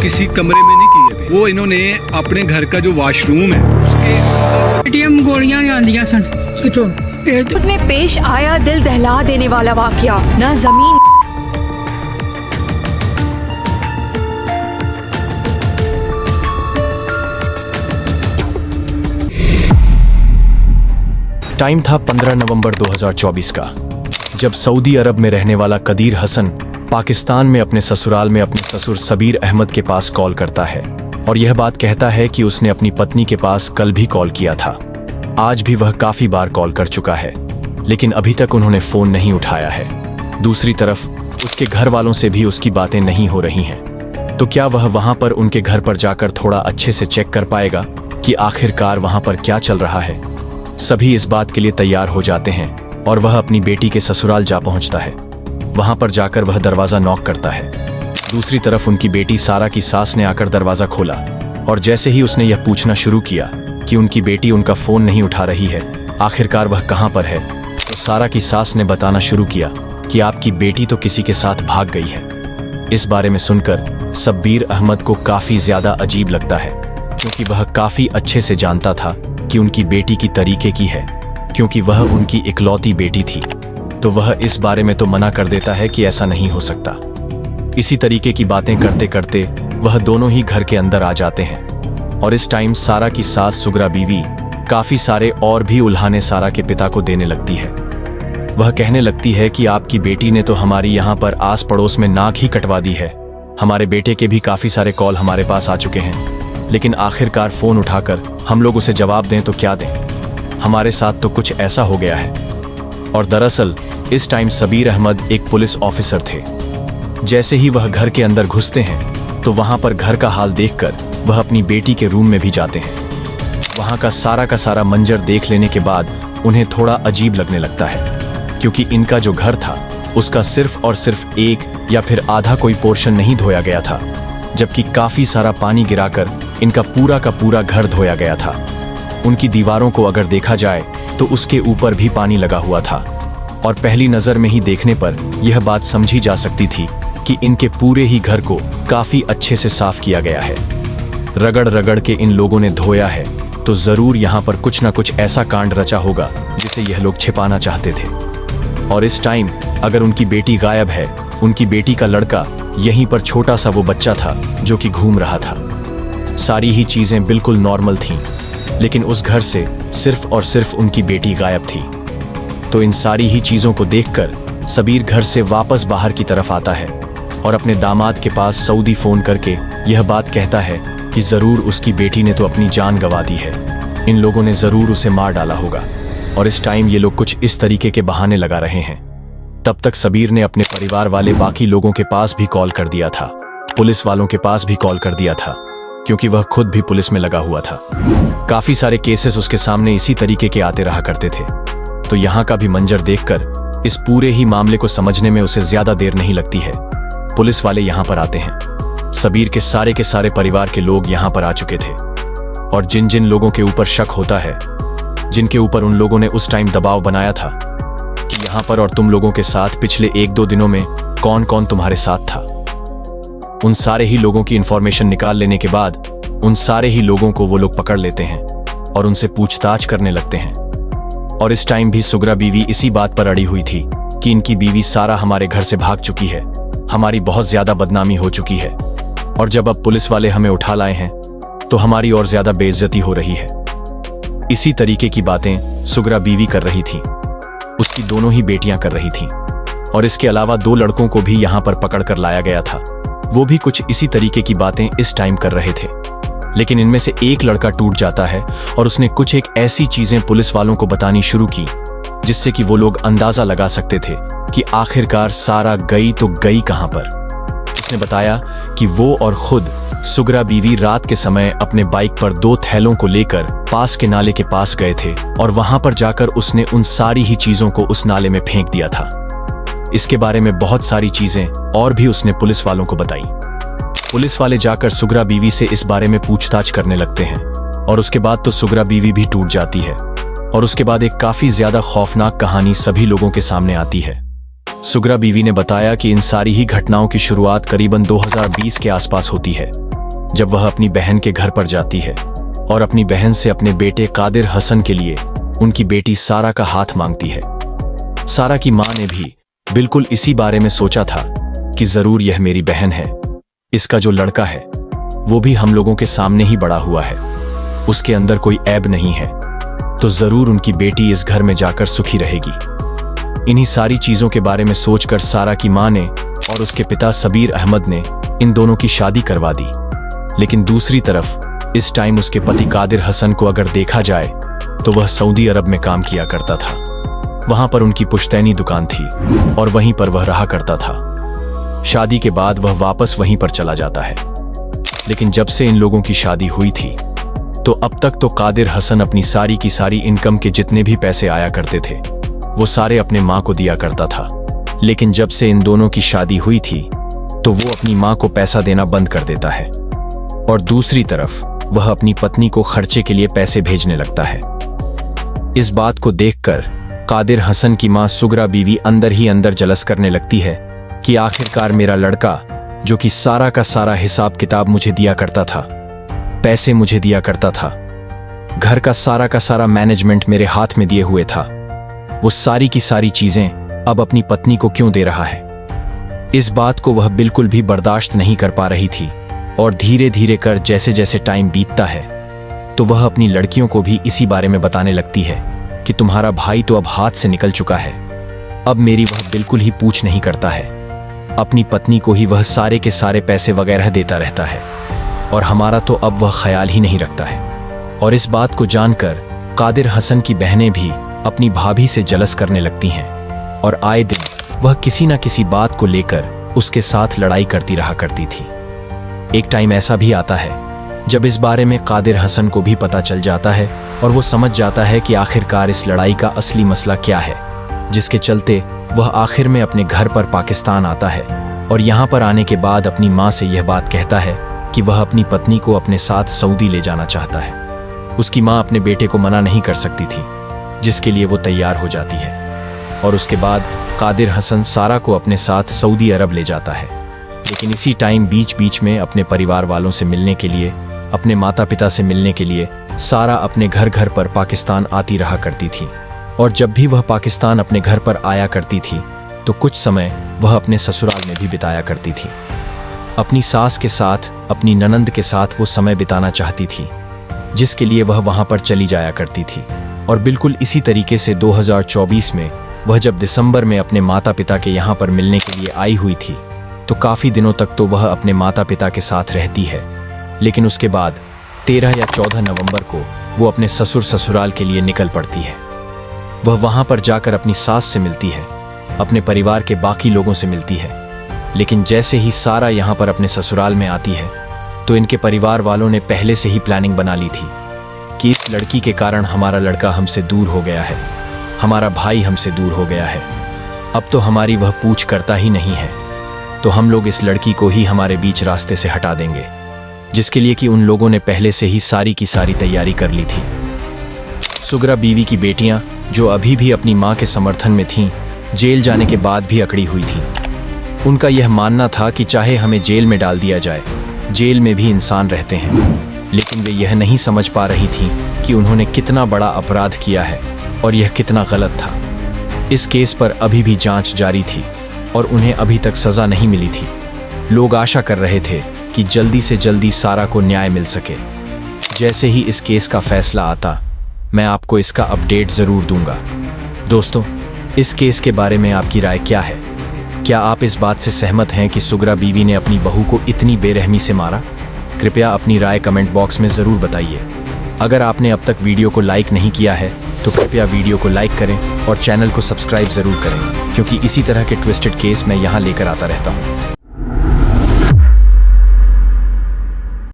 किसी कमरे में नहीं किए हुए। वो इन्होंने अपने घर का जो वॉशरूम है उसके एटीएम गोलियां आंदियां सन कितों में पेश आया दिल दहला देने वाला वाकया। न जमीन टाइम था 15 नवंबर 2024 का, जब सऊदी अरब में रहने वाला कदीर हसन पाकिस्तान में अपने ससुराल में अपने ससुर सबीर अहमद के पास कॉल करता है और यह बात कहता है कि उसने अपनी पत्नी के पास कल भी कॉल किया था। आज भी वह काफी बार कॉल कर चुका है, लेकिन अभी तक उन्होंने फोन नहीं उठाया है। दूसरी तरफ उसके घर वालों से भी उसकी बातें नहीं हो रही हैं। तो क्या वह वहां पर उनके घर पर जाकर थोड़ा अच्छे से चेक कर पाएगा कि आखिरकार वहां पर क्या चल रहा है? सभी इस बात के लिए तैयार हो जाते हैं और वह अपनी बेटी के ससुराल जा पहुंचता है। वहां पर जाकर वह दरवाजा नॉक करता है। दूसरी तरफ उनकी बेटी सारा की सास ने आकर दरवाजा खोला और जैसे ही उसने यह पूछना शुरू किया कि उनकी बेटी उनका फोन नहीं उठा रही है, आखिरकार वह कहां पर है, तो सारा की सास ने बताना शुरू किया कि आपकी बेटी तो किसी के साथ भाग गई है। इस बारे में सुनकर सबीर अहमद को काफी ज्यादा अजीब लगता है, क्योंकि वह काफी अच्छे से जानता था कि उनकी बेटी की तरीके की है, क्योंकि वह उनकी इकलौती बेटी थी। तो वह इस बारे में तो मना कर देता है कि ऐसा नहीं हो सकता। इसी तरीके की बातें करते करते वह दोनों ही घर के अंदर आ जाते हैं और इस टाइम सारा की सास सुगरा बीवी काफी सारे और भी उल्हाने सारा के पिता को देने लगती है। वह कहने लगती है कि आपकी बेटी ने तो हमारी यहाँ पर आस पड़ोस में नाक ही कटवा दी है। हमारे बेटे के भी काफी सारे कॉल हमारे पास आ चुके हैं, लेकिन आखिरकार फोन उठाकर हम लोग उसे जवाब दें तो क्या दें? हमारे साथ तो कुछ ऐसा हो गया है। और दरअसल इस टाइम सबीर अहमद एक पुलिस ऑफिसर थे। जैसे ही वह घर के अंदर घुसते हैं तो वहां पर घर का हाल देखकर वह अपनी बेटी के रूम में भी जाते हैं। वहां का सारा मंजर देख लेने के बाद उन्हें थोड़ा अजीब लगने लगता है, क्योंकि इनका जो घर था उसका सिर्फ और सिर्फ एक या फिर आधा कोई पोर्शन नहीं धोया गया था, जबकि काफी सारा पानी गिराकर इनका पूरा का पूरा घर धोया गया था। उनकी दीवारों को अगर देखा जाए तो उसके ऊपर भी पानी लगा हुआ था और पहली नजर में ही देखने पर यह बात समझी जा सकती थी कि इनके पूरे ही घर को काफी अच्छे से साफ किया गया है। रगड़ रगड़ के इन लोगों ने धोया है, तो जरूर यहाँ पर कुछ ना कुछ ऐसा कांड रचा होगा जिसे यह लोग छिपाना चाहते थे। और इस टाइम अगर उनकी बेटी गायब है, उनकी बेटी का लड़का यहीं पर छोटा सा वो बच्चा था जो कि घूम रहा था। सारी ही चीजें बिल्कुल नॉर्मल थीं, लेकिन उस घर से सिर्फ और सिर्फ उनकी बेटी गायब थी। तो इन सारी ही चीजों को देखकर सबीर घर से वापस बाहर की तरफ आता है और अपने दामाद के पास सऊदी फोन करके यह बात कहता है कि जरूर उसकी बेटी ने तो अपनी जान गंवा दी है, इन लोगों ने जरूर उसे मार डाला होगा। और इस टाइम ये लोग कुछ इस तरीके के बहाने लगा रहे हैं। तब तक सबीर ने अपने परिवार वाले बाकी लोगों के पास भी कॉल कर दिया था, पुलिस वालों के पास भी कॉल कर दिया था, क्योंकि वह खुद भी पुलिस में लगा हुआ था। काफी सारे केसेस उसके सामने इसी तरीके के आते रहा करते थे। तो यहाँ का भी मंजर देखकर इस पूरे ही मामले को समझने में उसे ज्यादा देर नहीं लगती है। पुलिस वाले यहाँ पर आते हैं। सबीर के सारे परिवार के लोग यहाँ पर आ चुके थे और जिन जिन लोगों के ऊपर शक होता है, जिनके ऊपर उन लोगों ने उस टाइम दबाव बनाया था कि यहाँ पर और तुम लोगों के साथ पिछले 1-2 दिनों में कौन कौन तुम्हारे साथ था, उन सारे ही लोगों की इंफॉर्मेशन निकाल लेने के बाद उन सारे ही लोगों को वो लोग पकड़ लेते हैं और उनसे पूछताछ करने लगते हैं। और इस टाइम भी सुगरा बीवी इसी बात पर अड़ी हुई थी कि इनकी बीवी सारा हमारे घर से भाग चुकी है, हमारी बहुत ज्यादा बदनामी हो चुकी है, और जब अब पुलिस वाले हमें उठा लाए हैं तो हमारी और ज्यादा बेइज्जती हो रही है। इसी तरीके की बातें सुगरा बीवी कर रही थी, उसकी दोनों ही बेटियां कर रही थीं, और इसके अलावा 2 लड़कों को भी यहां पर पकड़ कर लाया गया था। वो भी कुछ इसी तरीके की बातें इस टाइम कर रहे थे। लेकिन इनमें से एक लड़का टूट जाता है और उसने कुछ एक ऐसी चीजें पुलिस वालों को बतानी शुरू की जिससे कि वो लोग अंदाजा लगा सकते थे कि आखिरकार सारा गई तो गई कहां पर। उसने बताया कि वो और खुद सुगरा बीवी रात के समय अपने बाइक पर 2 थैलों को लेकर पास के नाले के पास गए थे और वहां पर जाकर उसने उन सारी ही चीजों को उस नाले में फेंक दिया था। इसके बारे में बहुत सारी चीजें और भी उसने पुलिस वालों को बताई। पुलिस वाले जाकर सुगरा बीवी से इस बारे में पूछताछ करने लगते हैं और उसके बाद तो सुगरा बीवी भी टूट जाती है और उसके बाद एक काफी ज्यादा खौफनाक कहानी सभी लोगों के सामने आती है। सुगरा बीवी ने बताया कि इन सारी ही घटनाओं की शुरुआत करीबन 2020 के आसपास होती है, जब वह अपनी बहन के घर पर जाती है और अपनी बहन से अपने बेटे कादिर हसन के लिए उनकी बेटी सारा का हाथ मांगती है। सारा की मां ने भी बिल्कुल इसी बारे में सोचा था कि जरूर यह मेरी बहन है, इसका जो लड़का है वो भी हम लोगों के सामने ही बड़ा हुआ है, उसके अंदर कोई ऐब नहीं है, तो जरूर उनकी बेटी इस घर में जाकर सुखी रहेगी। इन्हीं सारी चीजों के बारे में सोचकर सारा की मां ने और उसके पिता सबीर अहमद ने इन दोनों की शादी करवा दी। लेकिन दूसरी तरफ इस टाइम उसके पति कादिर हसन को अगर देखा जाए तो वह सऊदी अरब में काम किया करता था। वहां पर उनकी पुश्तैनी दुकान थी और वहीं पर वह रहा करता था। शादी के बाद वह वापस वहीं पर चला जाता है। लेकिन जब से इन लोगों की शादी हुई थी तो अब तक तो कादिर हसन अपनी सारी की सारी इनकम के जितने भी पैसे आया करते थे वो सारे अपने मां को दिया करता था। लेकिन जब से इन दोनों की शादी हुई थी तो वो अपनी मां को पैसा देना बंद कर देता है और दूसरी तरफ वह अपनी पत्नी को खर्चे के लिए पैसे भेजने लगता है। इस बात को देखकर कादिर हसन की मां सुगरा बीवी अंदर ही अंदर जलस करने लगती है कि आखिरकार मेरा लड़का जो कि सारा का सारा हिसाब किताब मुझे दिया करता था, पैसे मुझे दिया करता था, घर का सारा मैनेजमेंट मेरे हाथ में दिए हुए था, वो सारी की सारी चीजें अब अपनी पत्नी को क्यों दे रहा है। इस बात को वह बिल्कुल भी बर्दाश्त नहीं कर पा रही थी और धीरे धीरे कर जैसे जैसे टाइम बीतता है तो वह अपनी लड़कियों को भी इसी बारे में बताने लगती है कि तुम्हारा भाई तो अब हाथ से निकल चुका है, अब मेरी वह बिल्कुल ही पूछ नहीं करता है, अपनी पत्नी को ही वह सारे के सारे पैसे वगैरह देता रहता है और हमारा तो अब वह ख्याल ही नहीं रखता है। और इस बात को जानकर कादिर हसन की बहनें भी अपनी भाभी से जलस करने लगती हैं और आए दिन वह किसी न किसी बात को लेकर उसके साथ लड़ाई करती रहा करती थी। एक टाइम ऐसा भी आता है जब इस बारे में कादिर हसन को भी पता चल जाता है और वो समझ जाता है कि आखिरकार इस लड़ाई का असली मसला क्या है, जिसके चलते वह आखिर में अपने घर पर पाकिस्तान आता है और यहाँ पर आने के बाद अपनी माँ से यह बात कहता है कि वह अपनी पत्नी को अपने साथ सऊदी ले जाना चाहता है। उसकी माँ अपने बेटे को मना नहीं कर सकती थी, जिसके लिए वो तैयार हो जाती है और उसके बाद कादिर हसन सारा को अपने साथ सऊदी अरब ले जाता है। लेकिन इसी टाइम बीच बीच में अपने परिवार वालों से मिलने के लिए, अपने माता पिता से मिलने के लिए सारा अपने घर पर पाकिस्तान आती रहा करती थी। और जब भी वह पाकिस्तान अपने घर पर आया करती थी तो कुछ समय वह अपने ससुराल में भी बिताया करती थी। अपनी सास के साथ, अपनी ननंद के साथ वो समय बिताना चाहती थी, जिसके लिए वह वहां पर चली जाया करती थी। और बिल्कुल इसी तरीके से 2024 में वह जब दिसंबर में अपने माता पिता के यहाँ पर मिलने के लिए आई हुई थी तो काफ़ी दिनों तक तो वह अपने माता पिता के साथ रहती है। लेकिन उसके बाद 13 या 14 नवंबर को वो अपने ससुराल के लिए निकल पड़ती है। वह वहां पर जाकर अपनी सास से मिलती है, अपने परिवार के बाकी लोगों से मिलती है। लेकिन जैसे ही सारा यहाँ पर अपने ससुराल में आती है तो इनके परिवार वालों ने पहले से ही प्लानिंग बना ली थी कि इस लड़की के कारण हमारा लड़का हमसे दूर हो गया है, हमारा भाई हमसे दूर हो गया है, अब तो हमारी वह पूछ करता ही नहीं है, तो हम लोग इस लड़की को ही हमारे बीच रास्ते से हटा देंगे, जिसके लिए कि उन लोगों ने पहले से ही सारी की सारी तैयारी कर ली थी। सुगरा बीवी की बेटियां जो अभी भी अपनी मां के समर्थन में थीं, जेल जाने के बाद भी अकड़ी हुई थीं। उनका यह मानना था कि चाहे हमें जेल में डाल दिया जाए, जेल में भी इंसान रहते हैं, लेकिन वे यह नहीं समझ पा रही थीं कि उन्होंने कितना बड़ा अपराध किया है और यह कितना गलत था। इस केस पर अभी भी जांच जारी थी और उन्हें अभी तक सजा नहीं मिली थी। लोग आशा कर रहे थे कि जल्दी से जल्दी सारा को न्याय मिल सके। जैसे ही इस केस का फैसला आता मैं आपको इसका अपडेट जरूर दूंगा। दोस्तों, इस केस के बारे में आपकी राय क्या है? क्या आप इस बात से सहमत हैं कि सुगरा बीवी ने अपनी बहू को इतनी बेरहमी से मारा? कृपया अपनी राय कमेंट बॉक्स में जरूर बताइए। अगर आपने अब तक वीडियो को लाइक नहीं किया है तो कृपया वीडियो को लाइक करें और चैनल को सब्सक्राइब जरूर करें, क्योंकि इसी तरह के ट्विस्टेड केस मैं यहाँ लेकर आता रहता हूँ।